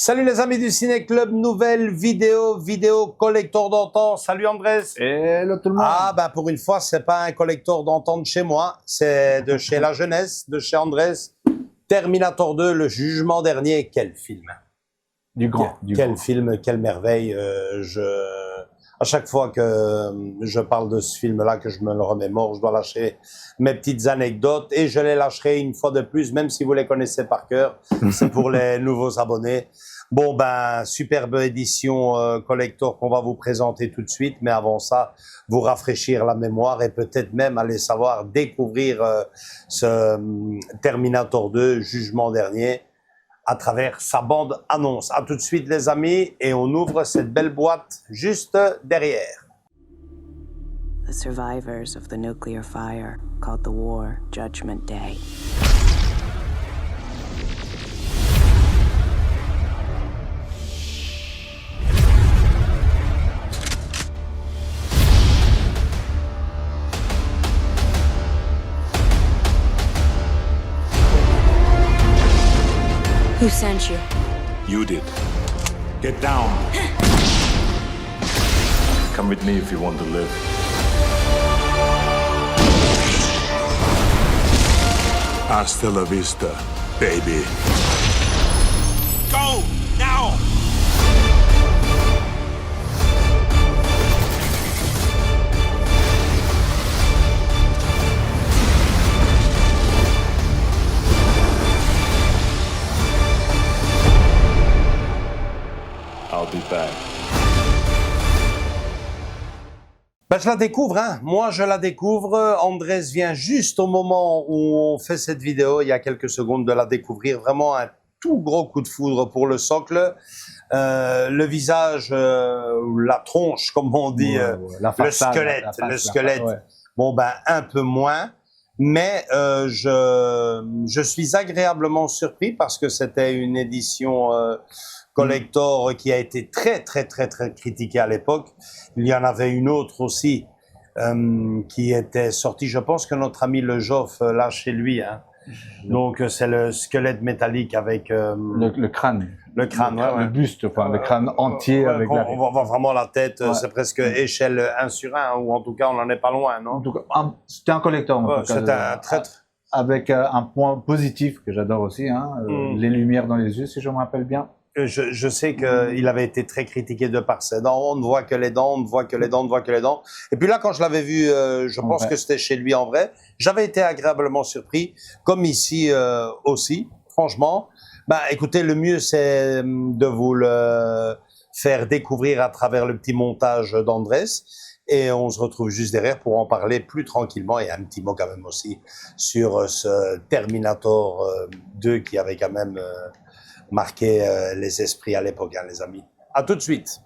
Salut les amis du Ciné Club, nouvelle vidéo collector d'antan. Salut Andrés. Hello tout le monde. Ah ben pour une fois, c'est pas un collector d'antan de chez moi, c'est de chez La Jeunesse, de chez Andrés. Terminator 2, le jugement dernier, quel film. Quel film, quelle merveille. À chaque fois que je parle de ce film-là, que je me le remémore, je dois lâcher mes petites anecdotes et je les lâcherai une fois de plus, même si vous les connaissez par cœur. C'est pour les nouveaux abonnés. Bon, ben, superbe édition collector qu'on va vous présenter tout de suite. Mais avant ça, vous rafraîchir la mémoire et peut-être même aller savoir découvrir ce Terminator 2, jugement dernier, à travers sa bande-annonce. À tout de suite les amis, et on ouvre cette belle boîte juste derrière. The survivors of the nuclear fire called the war Judgment Day. Who sent you? You did. Get down. Come with me if you want to live. Hasta la vista, baby. Go, now! I'll be back. Ben, je la découvre, hein. Moi, je la découvre. Andrés vient juste au moment où on fait cette vidéo, il y a quelques secondes, de la découvrir. Vraiment un tout gros coup de foudre pour le socle. Le visage, la tronche, comme on dit, le squelette. Ouais. Bon, ben, un peu moins. Mais je suis agréablement surpris parce que c'était une édition collector qui a été très critiquée à l'époque. Il y en avait une autre aussi qui était sortie. Je pense que notre ami Le Joff là chez lui. Hein. Donc c'est le squelette métallique avec le crâne. Le crâne, le buste, enfin, le crâne entier avec on voit vraiment la tête. C'est presque échelle 1 sur 1, ou en tout cas on n'en est pas loin, non? En tout cas, c'était un collector. C'était un traître. Avec un point positif que j'adore aussi, hein, les lumières dans les yeux, si je me rappelle bien. Je sais qu'il avait été très critiqué de par ses dents. On ne voit que les dents, on ne voit que les dents, on ne voit que les dents. Et puis là, quand je l'avais vu, je pense que c'était chez lui en vrai, j'avais été agréablement surpris, comme ici aussi, franchement. Ben, écoutez, le mieux, c'est de vous le faire découvrir à travers le petit montage d'Andrés. Et on se retrouve juste derrière pour en parler plus tranquillement. Et un petit mot quand même aussi sur ce Terminator 2 qui avait quand même marqué les esprits à l'époque, hein, les amis. À tout de suite.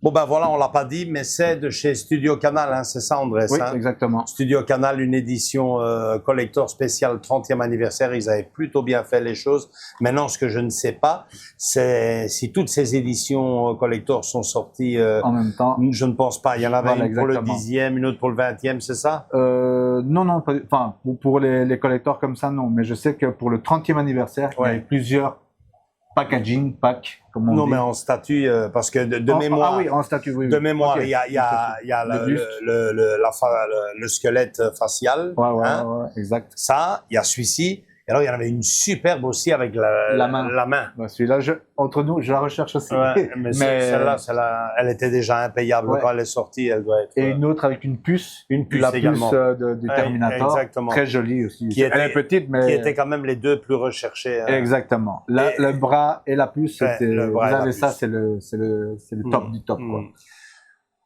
Bon, ben voilà, on l'a pas dit, mais c'est de chez Studio Canal, hein, c'est ça, Andrés? Oui, hein? exactement. Studio Canal, une édition collector spéciale 30e anniversaire. Ils avaient plutôt bien fait les choses. Maintenant, ce que je ne sais pas, c'est si toutes ces éditions collector sont sorties En même temps. je ne pense pas. Il y en avait Voilà, une pour le exactement. 10e, une autre pour le 20e, c'est ça? Non, non, enfin, pour les collecteurs comme ça, non. Mais je sais que pour le 30e anniversaire, il y Ouais. avait plusieurs packs, comme on Non, dit. mais en statut, parce que de mémoire. Ah oui, en statut, oui. De oui. mémoire, Ok. il y a Le buste. le squelette facial. Ouais, ouais, hein. ouais, exact. Ça, il y a celui-ci. Et alors, il y en avait une superbe aussi avec La main. La main. Ouais, celui-là, entre nous, je la recherche aussi. Ouais, mais celle-là, elle était déjà impayable Ouais. quand elle est sortie. Elle doit être. Et une autre avec une puce. Une puce la également. puce du Ouais, Terminator. exactement. Très jolie aussi. Qui Elle était- est petite, mais. Qui étaient quand même les deux plus recherchés. hein. Exactement. Et- Le bras et la puce, Ouais, c'était. le Vous bras et la avez ça, puce. c'est le top du top, quoi.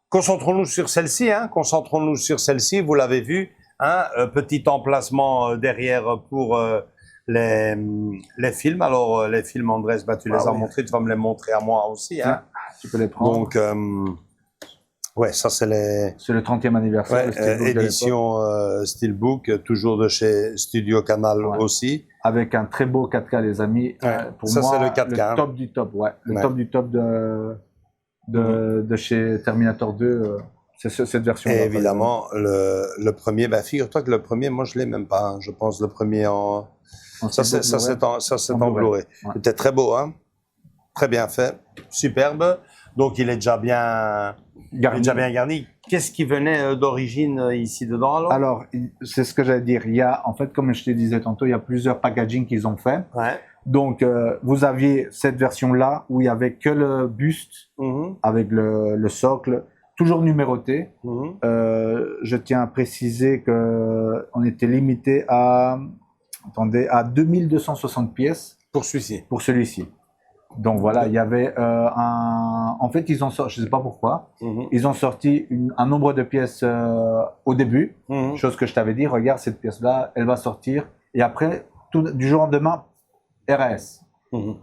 Concentrons-nous sur celle-ci. Hein. Concentrons-nous sur celle-ci. Vous l'avez vu. Hein, petit emplacement derrière pour les films. Alors, les films, Andrés, bah, tu les as oui. montrés. Tu vas me les montrer à moi aussi. Hein. Tu peux les prendre. Donc, ouais, ça, c'est les C'est le 30e anniversaire. le Steelbook de l'époque, éditions Steelbook, toujours de chez Studio Canal Ouais. aussi. avec un très beau 4K, les amis. Ouais, Pour ça, moi, c'est le 4K, hein. top du top, ouais. Le Ouais. top du top de chez Terminator 2, c'est cette version. Et évidemment, le premier, ben, figure-toi que le premier, moi, je l'ai même pas. Hein. Je pense le premier en. Ça, c'est en Blu-ray. Blu-ray. Ouais. C'était très beau, hein. Très bien fait. Superbe. Donc, il est déjà bien, il est déjà bien garni. Qu'est-ce qui venait d'origine ici dedans, alors? Alors, c'est ce que j'allais dire. Il y a, en fait, comme je te disais tantôt, il y a plusieurs packaging qu'ils ont fait. Ouais. Donc, vous aviez cette version-là où il y avait que le buste Mhm. avec le socle, toujours numéroté. Mhm. Je tiens à préciser que on était limité à 2260 pièces Pour celui-ci. pour celui-ci. Donc voilà, il y avait en fait, ils ont sorti, je sais pas pourquoi, Mhm. ils ont sorti un nombre de pièces au début, Mhm. chose que je t'avais dit, regarde cette pièce-là, elle va sortir, et après, du jour au lendemain, RAS. Mhm.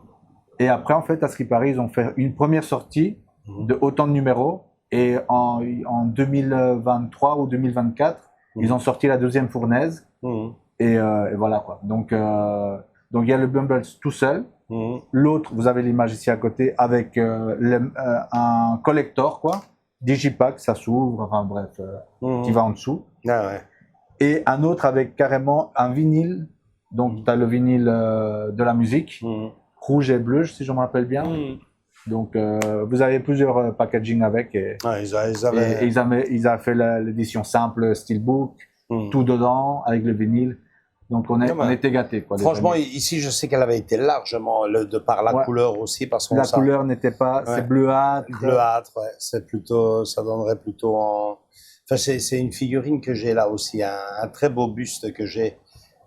Et après, en fait, à ce qui paraît, ils ont fait une première sortie de autant de numéros, et en 2023 ou 2024, ils ont sorti la deuxième fournaise, Mhm. et voilà quoi. Donc il y a le Bumble tout seul. Mhm. L'autre, vous avez l'image ici à côté, avec un collector, quoi. Digipack, ça s'ouvre, enfin bref, Mhm. qui va en dessous. Ah ouais. Et un autre avec carrément un vinyle. Donc, tu as le vinyle de la musique, Mhm. rouge et bleu, si je me rappelle bien. Mhm. Donc, vous avez plusieurs packaging avec. Et Ouais, ils avaient. ils avaient fait l'édition simple Steelbook, Mhm. tout dedans, avec le vinyle. Donc, on était gâtés, quoi. les Franchement, amis. ici, je sais qu'elle avait été largement, de par la Ouais. couleur aussi, parce qu'on La sent- couleur n'était pas, Ouais. c'est bleuâtre. bleuâtre, ouais. C'est plutôt, ça donnerait plutôt en. Enfin, c'est une figurine que j'ai là aussi, un très beau buste que j'ai,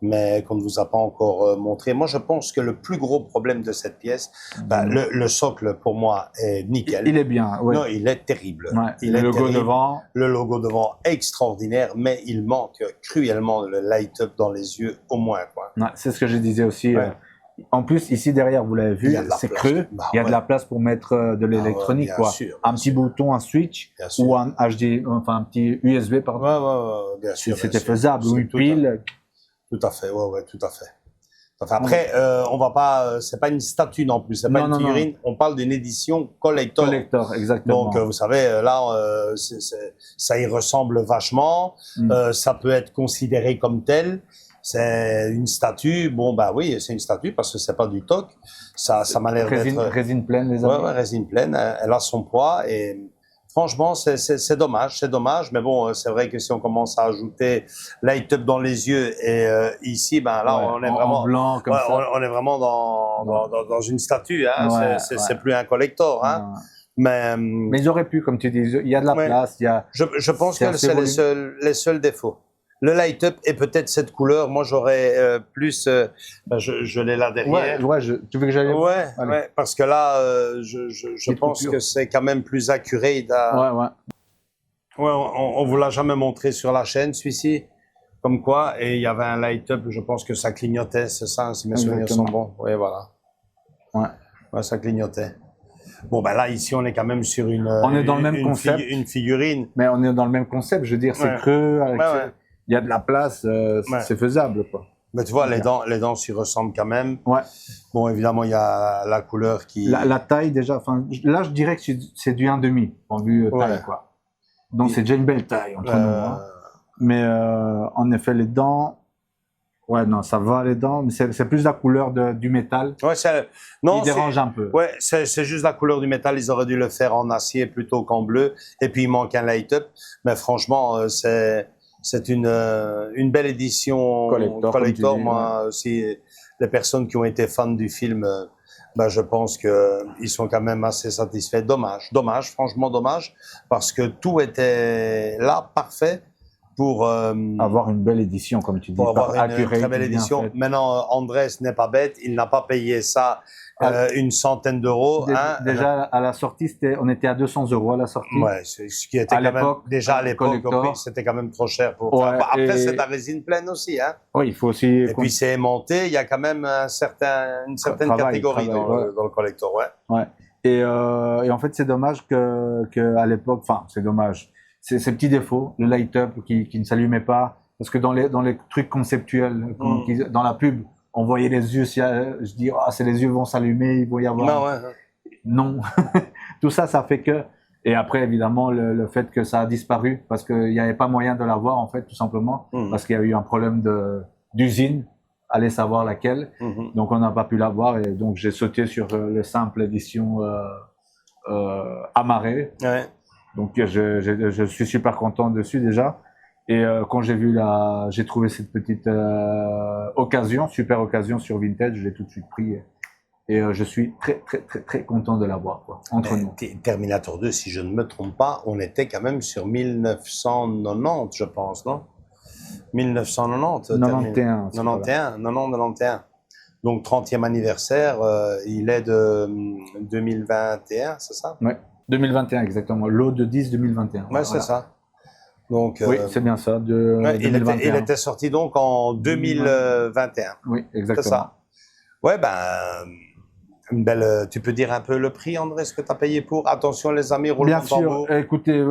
mais qu'on ne vous a pas encore montré. Moi, je pense que le plus gros problème de cette pièce, ben, le socle pour moi est nickel. Il est bien, ouais. Non, il est terrible. Ouais. Il Le est logo terrible. devant. Le logo devant extraordinaire, mais il manque cruellement le light-up dans les yeux au moins, quoi. Ouais, c'est ce que je disais aussi. Ouais. En plus, ici derrière, vous l'avez Il vu, y a de la c'est place. creux. Bah il y a de ouais. la place pour mettre de l'électronique, bien quoi. sûr, Un petit bouton, un switch, Bien sûr. ou un HD, enfin un petit USB, pardon. Ouais, bien sûr. C'était bien sûr. faisable. Ou C'est une pile. Tout à fait, ouais, tout à fait. Enfin, après, on va pas, c'est pas une statue non plus, c'est pas Non, une non, figurine, on parle d'une édition collector. Collector, exactement. Donc, vous savez, là, ça y ressemble vachement. Ça peut être considéré comme tel. C'est une statue. Bon, bah oui, c'est une statue parce que c'est pas du toc. Ça m'a l'air d'être. Résine pleine, les amis. Ouais, résine pleine. Elle a son poids et franchement, c'est dommage. Mais bon, c'est vrai que si on commence à ajouter light-up dans les yeux et ici, ben là, Ouais, on est en vraiment. blanc, comme Ouais, ça. on est vraiment dans une statue. Hein. Ouais, C'est plus un collector. Hein. Ouais. Mais Mais ils auraient pu, comme tu dis, il y a de la Ouais. place, il y a. je pense c'est que assez c'est les seuls défauts. Le light-up et peut-être cette couleur. Moi, j'aurais plus. Ben, je l'ai là derrière. Tu veux que j'aille. Allez. Parce que là, je Petite pense coupure. que c'est quand même plus accurate. Ouais. Ouais, on vous l'a jamais montré sur la chaîne, celui-ci. Comme quoi, et il y avait un light-up, je pense que ça clignotait, c'est ça, si mes souvenirs sont Exactement. bons. Oui, voilà. Ouais. Ouais, ça clignotait. Bon, ben là, ici, on est quand même sur On est dans le même concept. Une figurine. Mais on est dans le même concept, je veux dire, c'est Ouais. creux, avec Ouais. il y a de la place, Ouais. c'est faisable, quoi. Mais tu vois, les dents s'y ressemblent quand même. Ouais. Bon, évidemment, il y a la couleur qui... La taille, déjà, enfin, là, je dirais que c'est du 1,5, en vue taille, Ouais. quoi. Donc, c'est déjà une belle taille, entre nous, hein. euh, Mais, en effet, les dents, ouais, non, ça va, les dents, mais c'est plus la couleur du métal ouais, non, qui dérange un peu. Ouais, c'est juste la couleur du métal. Ils auraient dû le faire en acier plutôt qu'en bleu. Et puis, il manque un light-up. Mais franchement, c'est une belle édition Collector, comme tu dis, Moi aussi, les personnes qui ont été fans du film, ben, je pense qu'ils sont quand même assez satisfaits. Dommage, franchement dommage, parce que tout était là, parfait, pour Avoir une belle édition, comme tu dis, pour avoir une accurate, très belle bien édition. faite. Maintenant, Andrés n'est pas bête, il n'a pas payé ça une centaine d'euros. Hein. Déjà, à la sortie, on était à 200 € à la sortie. Ouais, ce qui était À quand même, l'époque, déjà à l'époque, collector. au prix, c'était quand même trop cher pour. Ouais, Enfin, bon, après, et- c'est de la résine pleine aussi, hein. Oui, il faut aussi. Et puis c'est aimanté, il y a quand même une certaine catégorie dans le collector, ouais. Ouais. Et en fait, c'est dommage que à l'époque, enfin, c'est dommage. C'est ces petits défauts, le light-up qui ne s'allumait pas, parce que dans les trucs conceptuels, dans la pub, on voyait les yeux. Je dis, ah, c'est les yeux vont s'allumer, il va y avoir. Non, ouais. Non, tout ça, ça fait que. Et après, évidemment, le fait que ça a disparu, parce qu'il n'y avait pas moyen de l'avoir, en fait, tout simplement, parce qu'il y a eu un problème d'usine, allez savoir laquelle. Donc, on n'a pas pu l'avoir, et donc j'ai sauté sur le simple édition amarrée. Ouais. Donc, je suis super content dessus déjà. Et quand j'ai trouvé cette petite super occasion sur Vintage, je l'ai tout de suite pris. Et je suis très, très, très, très content de l'avoir, quoi, entre nous. Terminator 2, si je ne me trompe pas, on était quand même sur 1990, je pense, non 1990. 91. 91. Donc, 30e anniversaire, il est de 2021, c'est ça? Ouais, 2021 exactement. Lot de 10 2021. Ouais, Voilà. c'est ça. Donc, Oui, c'est bien ça. ouais, il 2021. était sorti donc en 2021. Oui, exactement. C'est ça. Ouais, ben, une belle. Tu peux dire un peu le prix, André, ce que tu as payé pour? Attention, les amis, roulement Bien de tambour. sûr. Écoutez,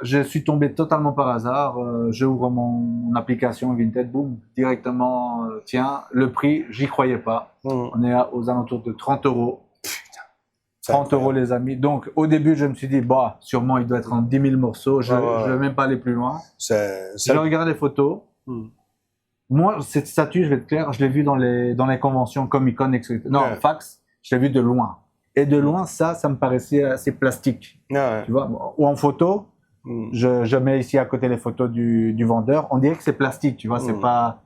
je suis tombé totalement par hasard. J'ouvre mon application Vinted, boum, directement. Tiens, le prix, j'y croyais pas. On est aux alentours de 30 €. 30 € les amis. Donc au début je me suis dit bah sûrement il doit être en 10 000 morceaux. Je ne vais même pas aller plus loin. Je regarde les photos. Moi cette statue, je vais être clair, je l'ai vue dans les conventions Comic-Con, etc. Non, Fax, je l'ai vue de loin. Et de loin ça me paraissait assez plastique. Tu vois, ou en photo, je mets ici à côté les photos du vendeur. On dirait que c'est plastique, tu vois, c'est pas.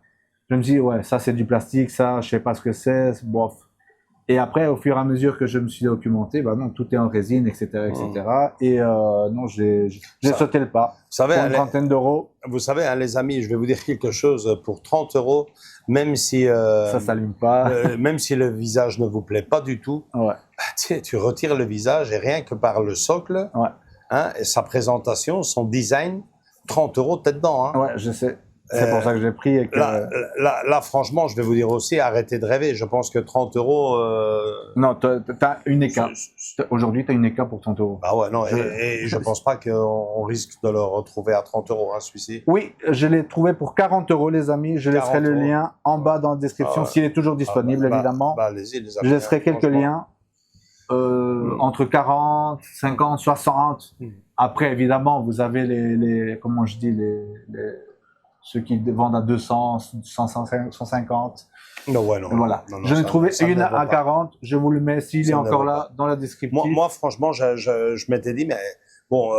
Je me dis ouais ça c'est du plastique, ça je sais pas ce que c'est, bof. Et après, au fur et à mesure que je me suis documenté, bah non, tout est en résine, etc., etc. Et non, j'ai sauté le pas. Vous savez, pour une trentaine d'euros. Vous savez, hein, les amis, je vais vous dire quelque chose. Pour 30 €, même si ça s'allume pas, même si le visage ne vous plaît pas du tout, ouais. Tu retires le visage et rien que par le socle, ouais. Hein, et sa présentation, son design, 30 € t'es dedans. Hein. Ouais, je sais. C'est pour ça que j'ai pris. Et que... là, franchement, je vais vous dire aussi, arrêtez de rêver. Je pense que 30 €. Non, t'as une ECA. Aujourd'hui, t'as une ECA pour 30 €. Ah ouais, non, et je pense pas qu'on risque de le retrouver à 30 €, hein, celui-ci. Oui, je l'ai trouvé pour 40 € les amis. Je laisserai le lien en bas dans la description, s'il est toujours disponible, évidemment. Allez-y, les amis, je laisserai quelques liens. Entre 40, 50, 60. Après, évidemment, vous avez les comment je dis, ceux qui vendent à 200, 150. Non, ouais, non. Voilà. Non, je n'ai trouvé une à 40. Je vous le mets, s'il est encore là, dans la description. Moi, franchement, je m'étais dit, mais bon,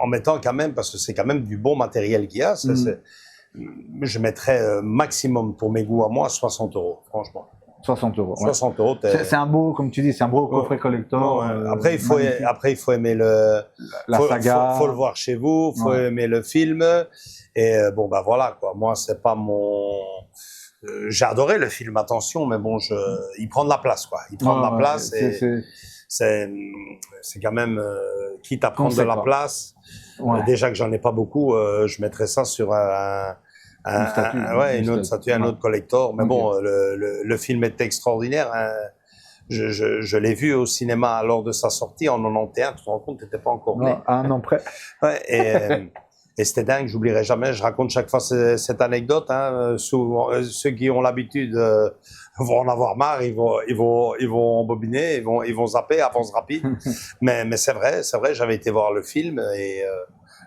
en mettant quand même, parce que c'est quand même du bon matériel qu'il y a, je mettrais maximum pour mes goûts à moi 60 €, franchement. 60 €. 60 €. C'est un beau, comme tu dis, c'est un beau coffret collector. Après, il faut aimer la saga. Faut le voir chez vous, faut aimer le film. Et bon, bah voilà, quoi. Moi, c'est pas mon. J'ai adoré le film, attention, mais bon, il prend de la place, quoi. Il prend de la place et c'est quand même, quitte à prendre de la place. Déjà que j'en ai pas beaucoup, je mettrais ça sur une autre statue, un autre collector. Mais bon, le film est extraordinaire. Hein. je l'ai vu au cinéma lors de sa sortie en 91. Tu te rends compte, tu n'étais pas encore né. Non, à un an près. Ouais, et c'était dingue, j'oublierai jamais. Je raconte chaque fois cette anecdote. Hein. Ceux qui ont l'habitude vont en avoir marre, ils vont embobiner, ils vont zapper, avance rapide. mais c'est vrai, j'avais été voir le film et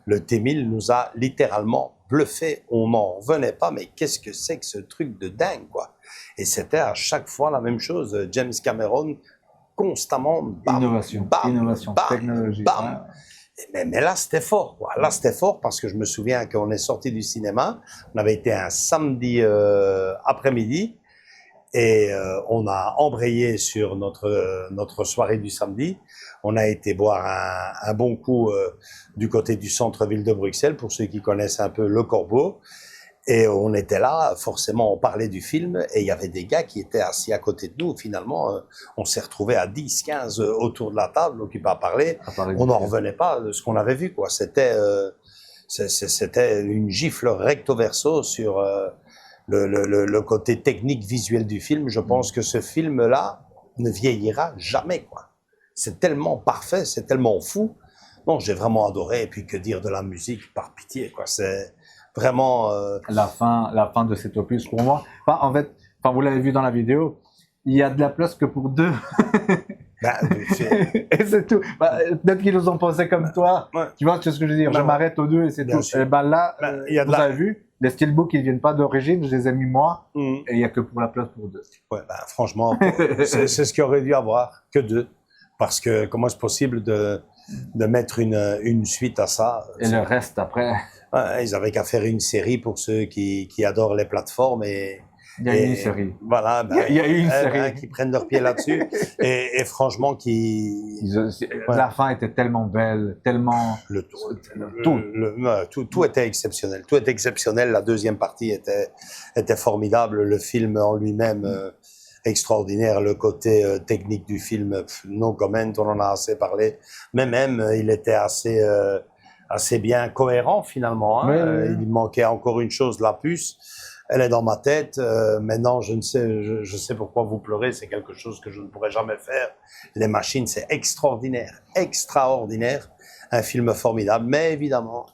le T-1000 nous a littéralement bluffé. On n'en revenait pas, mais qu'est-ce que c'est que ce truc de dingue, quoi. Et c'était à chaque fois la même chose. James Cameron, constamment, bam, Innovation, bam, technologie. bam. Mais là, c'était fort, quoi. Là, c'était fort parce que je me souviens qu'on est sorti du cinéma. On avait été un samedi après-midi et on a embrayé sur notre soirée du samedi. On a été boire un bon coup du côté du centre-ville de Bruxelles, pour ceux qui connaissent un peu Le Corbeau. Et on était là, forcément, on parlait du film, et il y avait des gars qui étaient assis à côté de nous. Finalement, on s'est retrouvés à 10, 15 autour de la table, occupés à parler. On n'en revenait pas de ce qu'on avait vu, quoi. C'était une gifle recto verso sur le côté technique visuel du film. Je pense que ce film-là ne vieillira jamais, quoi. C'est tellement parfait, c'est tellement fou. Non, j'ai vraiment adoré. Et puis, que dire de la musique, par pitié, quoi. C'est vraiment la fin de cet opus pour moi. En fait, vous l'avez vu dans la vidéo, il y a de la place que pour deux. Et c'est tout. Peut-être qu'ils nous ont pensé comme toi. Ouais. Tu vois ce que je veux dire? Je m'arrête aux deux et c'est tout. Et là, vous avez vu, les steelbooks, ils viennent pas d'origine, je les ai mis moi, et il y a que pour la place pour deux. Ouais, franchement, c'est ce qu'il aurait dû avoir, que deux. Parce que comment est-ce possible de mettre une suite à ça? Et le reste après. Ouais, ils avaient qu'à faire une série pour ceux qui adorent les plateformes et il y a eu une série. Voilà, il y a eu une série qui prennent leur pied là-dessus et franchement la fin était tellement belle, tellement tout était exceptionnel. Tout était exceptionnel. La deuxième partie était formidable. Le film en lui-même extraordinaire. Le côté technique du film, no comment, on en a assez parlé. Mais même, il était assez bien cohérent finalement. Hein. Il manquait encore une chose, la puce. Elle est dans ma tête. Maintenant, je sais pourquoi vous pleurez. C'est quelque chose que je ne pourrais jamais faire. Les machines, c'est extraordinaire, extraordinaire. Un film formidable. Mais évidemment,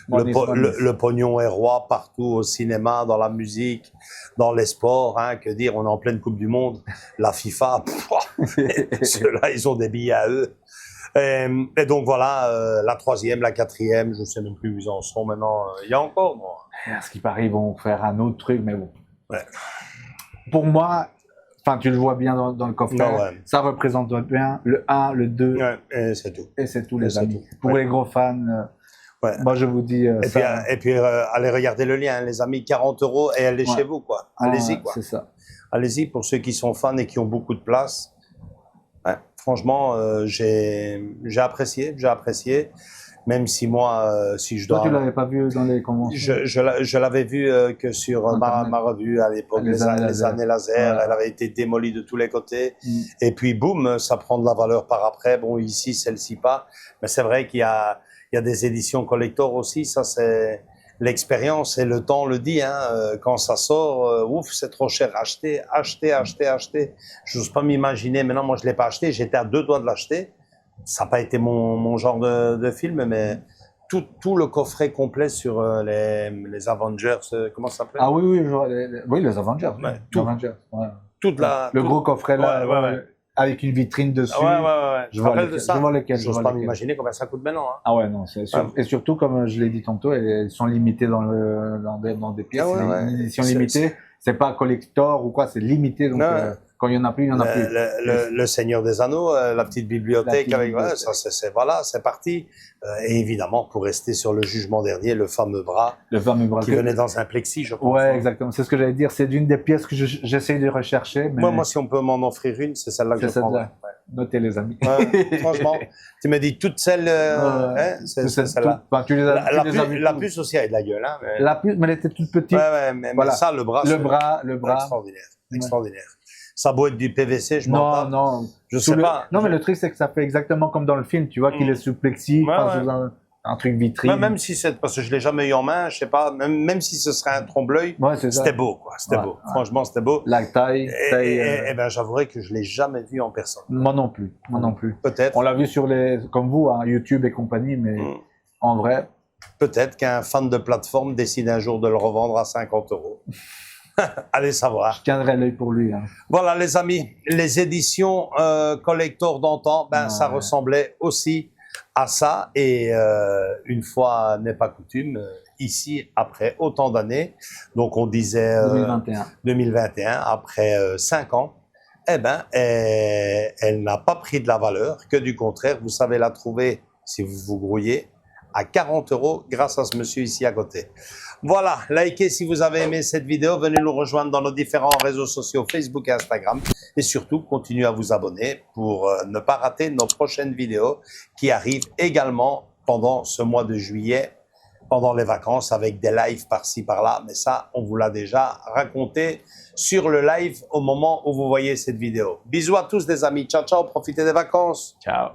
le pognon est roi partout au cinéma, dans la musique, dans les sports. Hein, que dire, on est en pleine Coupe du Monde. La FIFA, ceux-là, ils ont des billets à eux. Et donc voilà, la troisième, la quatrième, je ne sais même plus où ils en sont maintenant. Il y a encore, moi. À ce qui paraît, ils vont faire un autre truc, mais bon. Ouais. Pour moi, tu le vois bien dans le coffret, ça représente bien le 1, le 2. Ouais, et c'est tout. Et c'est tout, les amis. Pour les gros fans, moi je vous dis et puis allez regarder le lien, les amis, 40 € et allez chez vous, quoi. Allez-y, quoi. C'est ça. Allez-y, pour ceux qui sont fans et qui ont beaucoup de place. Ouais, franchement, j'ai apprécié, même si moi, si je dois... Toi, tu l'avais pas vu dans les conventions? Je l'avais vu que sur ma revue à l'époque, les années laser, elle avait été démolie de tous les côtés, et puis boum, ça prend de la valeur par après. Bon, ici, celle-ci pas, mais c'est vrai qu'il y a des éditions collector aussi, ça c'est... L'expérience et le temps le dit, hein, quand ça sort, ouf, c'est trop cher, acheter. Je n'ose pas m'imaginer, maintenant moi je ne l'ai pas acheté, j'étais à 2 doigts de l'acheter, ça n'a pas été mon genre de film, mais tout le coffret complet sur les Avengers, comment ça s'appelle? Ah oui, les Avengers. Ouais, le gros coffret là, avec une vitrine dessus. Je vois de ça. Je vois lesquels. Je n'ose pas m'imaginer combien ça coûte maintenant. Hein. Ah ouais, non. Et surtout, comme je l'ai dit tantôt, elles sont limitées dans des pièces. Une édition limitée, c'est pas collector ou quoi, c'est limité. Donc, quand il n'y en a plus, il n'y en a plus. Le Seigneur des Anneaux, la petite bibliothèque, c'est parti. Et évidemment, pour rester sur le jugement dernier, le fameux bras qui venait dans un plexi, je pense. Ouais, exactement. C'est ce que j'allais dire. C'est d'une des pièces que j'essaie de rechercher. Mais... Moi, si on peut m'en offrir une, c'est celle-là que je prendrais. Notez, les amis. Franchement, tu me dis toutes celles, c'est celle-là. La puce aussi a de la gueule. Hein, mais... La puce, mais elle était toute petite. Mais ça, le bras. Extraordinaire. Ça doit être du PVC, je m'en tape. Non. Je sais pas. Non, mais le truc, c'est que ça fait exactement comme dans le film, tu vois, qu'il est sous plexi. un truc vitrine. Même si c'est, parce que je l'ai jamais eu en main, je sais pas, même si ce serait un trompe-l'œil, Ouais, c'est ça. c'était beau, quoi. C'était beau. Franchement, c'était beau. La taille. Et ben, j'avouerai que je l'ai jamais vu en personne. Moi non plus. Moi non plus. Peut-être. On l'a vu sur les, comme vous, hein, YouTube et compagnie, mais en vrai. Peut-être qu'un fan de plateforme décide un jour de le revendre à 50 €. Allez savoir. Je tiendrai l'œil pour lui. Hein. Voilà, les amis, les éditions collector d'antan, ben, ça ressemblait aussi à ça. Et une fois n'est pas coutume, ici, après autant d'années, donc on disait 2021, après 5 ans, eh ben, elle n'a pas pris de la valeur, que du contraire, vous savez la trouver, si vous vous grouillez, à 40 € grâce à ce monsieur ici à côté. Voilà, likez si vous avez aimé cette vidéo, venez nous rejoindre dans nos différents réseaux sociaux Facebook et Instagram et surtout continuez à vous abonner pour ne pas rater nos prochaines vidéos qui arrivent également pendant ce mois de juillet, pendant les vacances avec des lives par-ci par-là, mais ça on vous l'a déjà raconté sur le live au moment où vous voyez cette vidéo. Bisous à tous les amis, ciao ciao, profitez des vacances. Ciao.